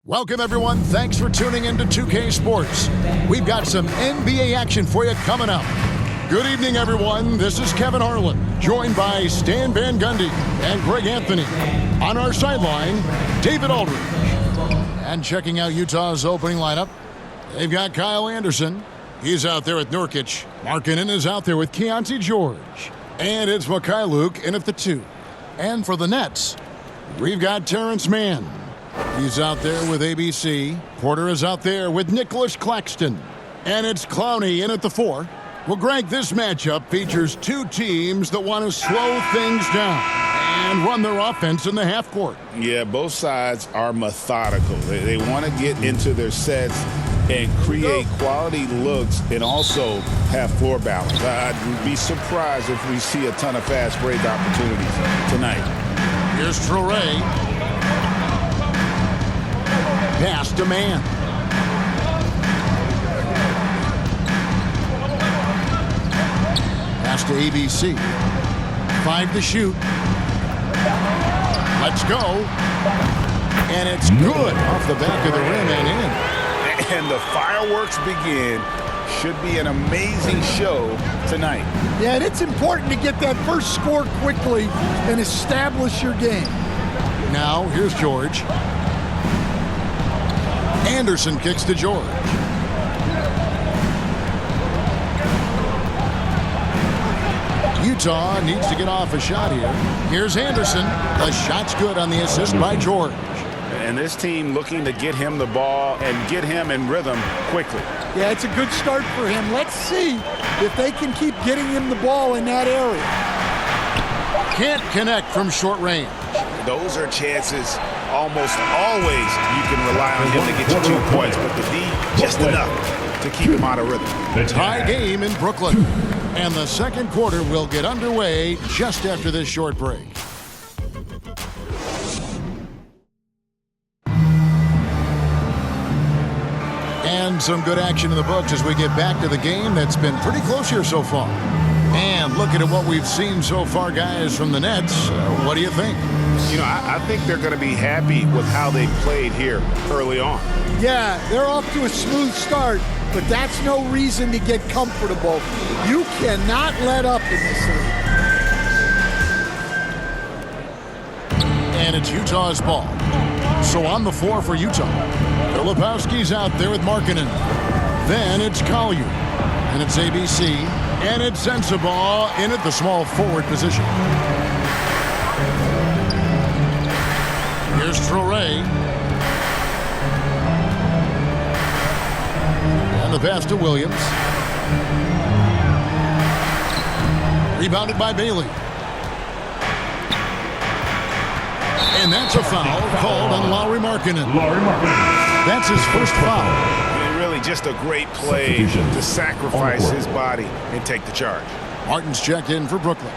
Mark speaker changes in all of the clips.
Speaker 1: Welcome, everyone. Thanks for tuning in to 2K Sports. We've got some NBA action for you coming up. Good evening, everyone. This is Kevin Harlan, joined by Stan Van Gundy and Greg Anthony. On our sideline, David Aldridge. And checking out Utah's opening lineup, they've got Kyle Anderson. He's out there with Nurkic. Markkanen is out there with Keontae George. And it's Mikhailuk in at the 2. And for the Nets, we've got Terrence Mann. He's out there with ABC. Porter is out there with Nicholas Claxton. And it's Clowney in at the 4. Well, Greg, this matchup features two teams that want to slow things down and run their offense in the half court.
Speaker 2: Yeah, both sides are methodical. They want to get into their sets and create quality looks and also have floor balance. I'd be surprised if we see a ton of fast break opportunities tonight.
Speaker 1: Here's Traore. Pass to Mann. Pass to ABC. 5 to shoot. Let's go. And it's good off the back of the rim and in.
Speaker 2: And the fireworks begin. Should be an amazing show tonight.
Speaker 3: Yeah, and it's important to get that first score quickly and establish your game.
Speaker 1: Now, here's George. Anderson kicks to George. Utah needs to get off a shot here. Here's Anderson. The shot's good on the assist by George.
Speaker 2: And this team looking to get him the ball and get him in rhythm quickly.
Speaker 3: Yeah, it's a good start for him. Let's see if they can keep getting him the ball in that area.
Speaker 1: Can't connect from short range.
Speaker 2: Those are chances almost always you can rely on him to get you 2 points, but the D just enough to keep him out of rhythm.
Speaker 1: Tie game in Brooklyn. And the second quarter will get underway just after this short break. And some good action in the books as we get back to the game that's been pretty close here so far. And looking at what we've seen so far, guys, from the Nets, what do you think?
Speaker 2: You know, I think they're going to be happy with how they played here early on.
Speaker 3: Yeah, they're off to a smooth start, but that's no reason to get comfortable. You cannot let up in this league.
Speaker 1: And it's Utah's ball. So on the floor for Utah, Filipowski's out there with Markkanen. Then it's Collier. And it's ABC. And it's Sensabaugh in at the small forward position. Here's Traore. And the pass to Williams. Rebounded by Bailey. And that's a foul called on Lauri Markkanen. That's his first foul.
Speaker 2: Really just a great play to sacrifice his body and take the charge.
Speaker 1: Martin's checked in for Brooklyn.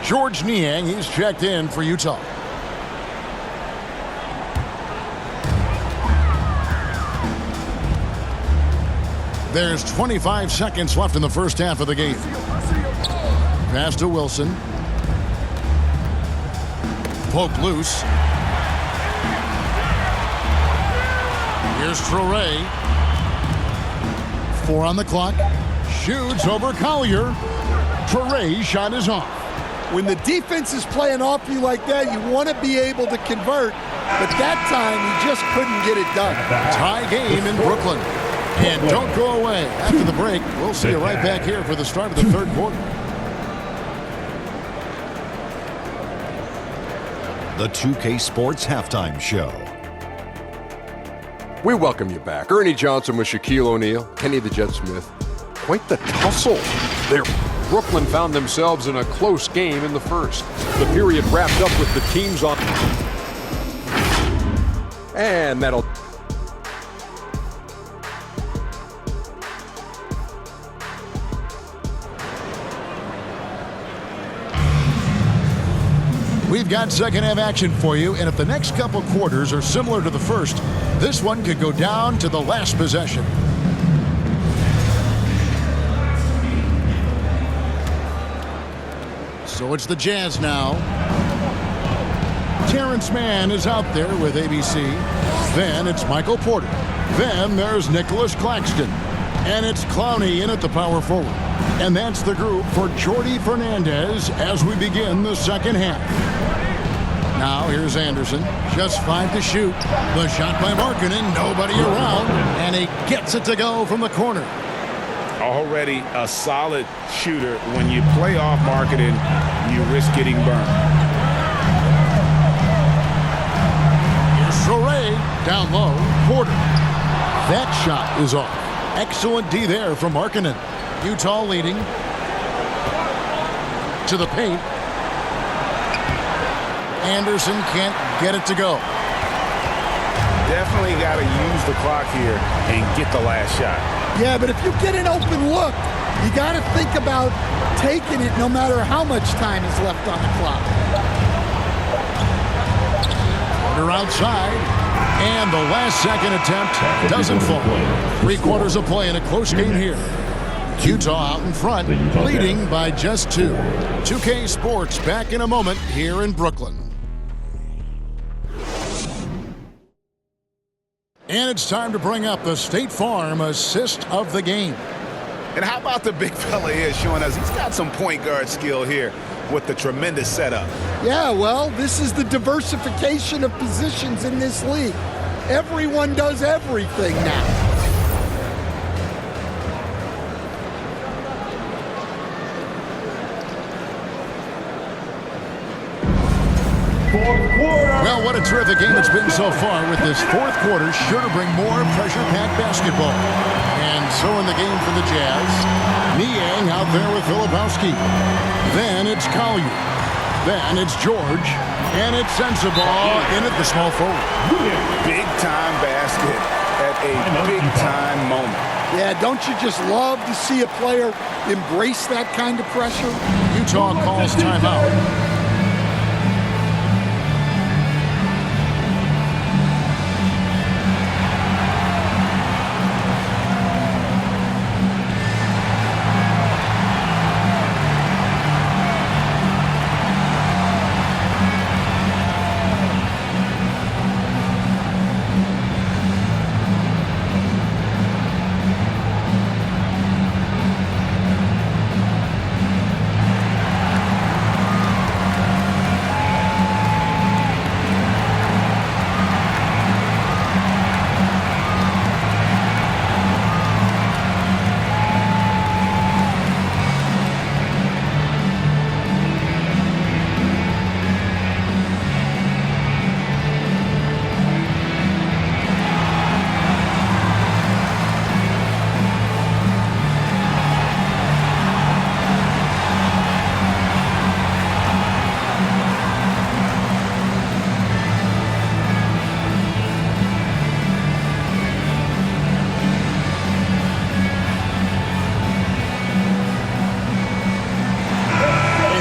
Speaker 1: George Niang, he's checked in for Utah. There's 25 seconds left in the first half of the game. Pass to Wilson. Poke loose. Here's Traore. 4 on the clock. Shoots over Collier. Traore's shot is off.
Speaker 3: When the defense is playing off you like that, you want to be able to convert. But that time, he just couldn't get it done.
Speaker 1: Tie game in Brooklyn. And don't go away. After the break, we'll see you right back here for the start of the third quarter.
Speaker 4: The 2K Sports Halftime Show.
Speaker 5: We welcome you back. Ernie Johnson with Shaquille O'Neal, Kenny the Jet Smith. Quite the tussle there. Brooklyn found themselves in a close game in the first. The period wrapped up with the teams on. And that'll.
Speaker 1: We've got second half action for you, and if the next couple quarters are similar to the first, this one could go down to the last possession. So it's the Jazz now. Terrence Mann is out there with ABC. Then it's Michael Porter. Then there's Nicholas Claxton. And it's Clowney in at the power forward. And that's the group for Jordi Fernandez as we begin the second half. Now here's Anderson. Just 5 to shoot. The shot by Markkanen. Nobody around. And he gets it to go from the corner.
Speaker 2: Already a solid shooter. When you play off Markkanen, you risk getting burned.
Speaker 1: Here's Sorey. Down low. Porter. That shot is off. Excellent D there from Markkanen. Utah leading. To the paint. Anderson can't get it to go.
Speaker 2: Definitely got to use the clock here and get the last shot.
Speaker 3: Yeah, but if you get an open look, you got to think about taking it no matter how much time is left on the clock.
Speaker 1: Porter outside. And the last second attempt doesn't fall. 3 quarters of play in a close game here. Utah out in front, leading by just 2. 2K Sports back in a moment here in Brooklyn. And it's time to bring up the State Farm assist of the game.
Speaker 2: And how about the big fella here showing us he's got some point guard skill here with the tremendous setup.
Speaker 3: Yeah, well, this is the diversification of positions in this league. Everyone does everything now.
Speaker 1: Well, what a terrific game it's been so far, with this fourth quarter sure to bring more pressure-packed basketball. And so in the game for the Jazz, Niang out there with Filipowski. Then it's Collier. Then it's George. And it's Sensabaugh in at the small forward.
Speaker 2: Big-time basket at a big-time moment.
Speaker 3: Yeah, don't you just love to see a player embrace that kind of pressure?
Speaker 1: Utah calls timeout.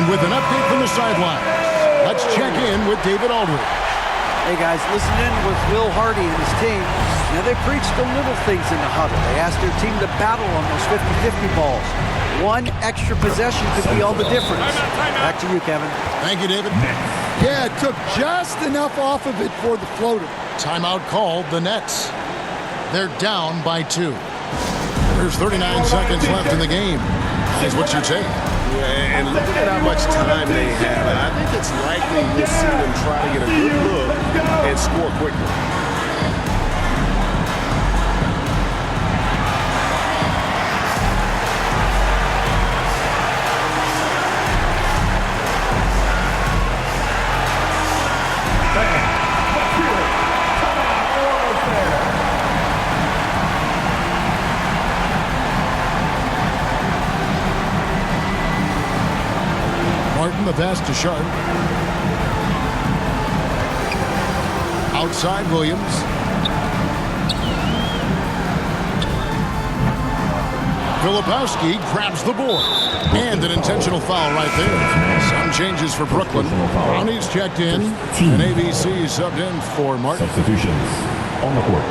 Speaker 1: With an update from the sidelines, let's check in with David Aldridge.
Speaker 6: Hey guys, listen in with Will Hardy and his team. Now they preached the little things in the huddle. They asked their team to battle on those 50-50 balls. One extra possession could be all the difference. Back to you, Kevin.
Speaker 1: Thank you, David.
Speaker 3: Yeah, it took just enough off of it for the floater.
Speaker 1: Timeout called the Nets. They're down by 2. There's 39 seconds left in the game. Is what you take.
Speaker 2: And looking at how much time they have, I think it's likely you'll see them try to get a good look and score quickly.
Speaker 1: The pass to Sharp. Outside Williams. Filipowski grabs the board. And an intentional foul right there. Some changes for Brooklyn. Brownie's checked in. And ABC subbed in for Martin.
Speaker 7: Substitutions on the court.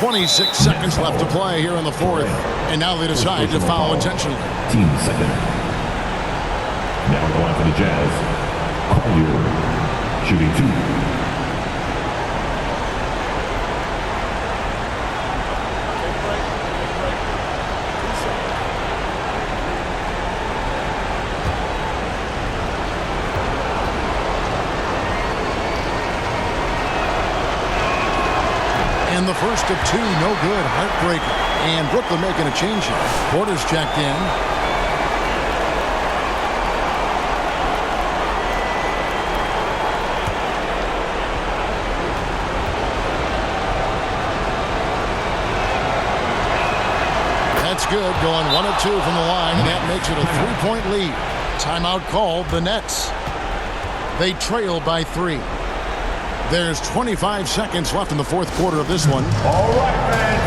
Speaker 1: 26 seconds left to play here in the fourth. And now they decide to foul intentionally.
Speaker 7: Team second. Now on the line for the Jazz. Collier, shooting 2.
Speaker 1: And the first of 2, no good. Heartbreaker. And Brooklyn making a change here. Porter's checked in. That's good. Going 1 of 2 from the line, and that makes it a 3-point lead. Timeout called the Nets. They trail by 3. There's 25 seconds left in the fourth quarter of this one.
Speaker 7: All right, fans.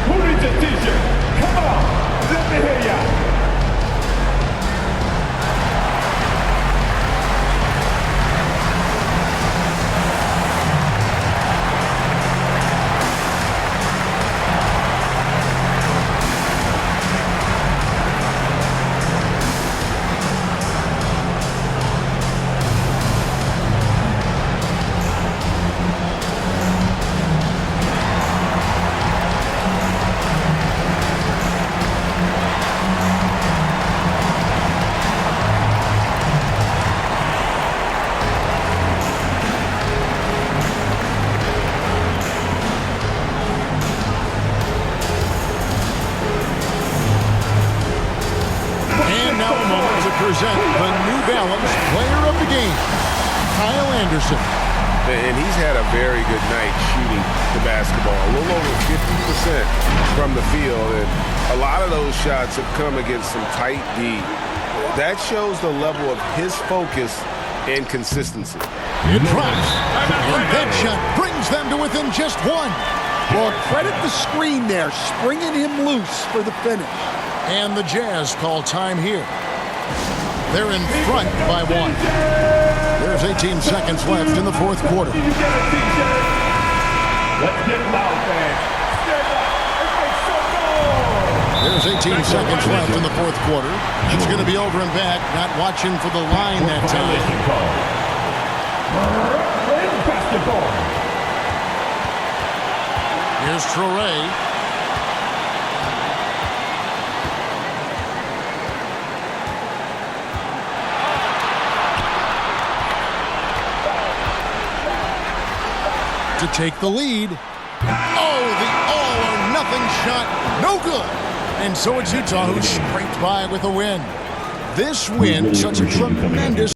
Speaker 7: Who needs a t-shirt? Come on. Let me hear ya.
Speaker 1: Present the New Balance Player of the Game, Kyle Anderson.
Speaker 8: And he's had a very good night shooting the basketball. A little over 50% from the field, and a lot of those shots have come against some tight D. That shows the level of his focus and consistency.
Speaker 1: It drops, and that shot brings them to within just 1.
Speaker 3: Well, credit the screen there, springing him loose for the finish.
Speaker 1: And the Jazz call time here. They're in front by 1. There's 18 seconds left in the fourth quarter.
Speaker 7: Let's get loud, fans. Stand up.
Speaker 1: There's 18 seconds left in the fourth quarter. It's going to be over and back, not watching for the line that time.
Speaker 7: Basketball.
Speaker 1: Here's Traore. To take the lead. Oh, the all-or-nothing shot. No good. And so it's Utah who scraped by with a win. This win, such a tremendous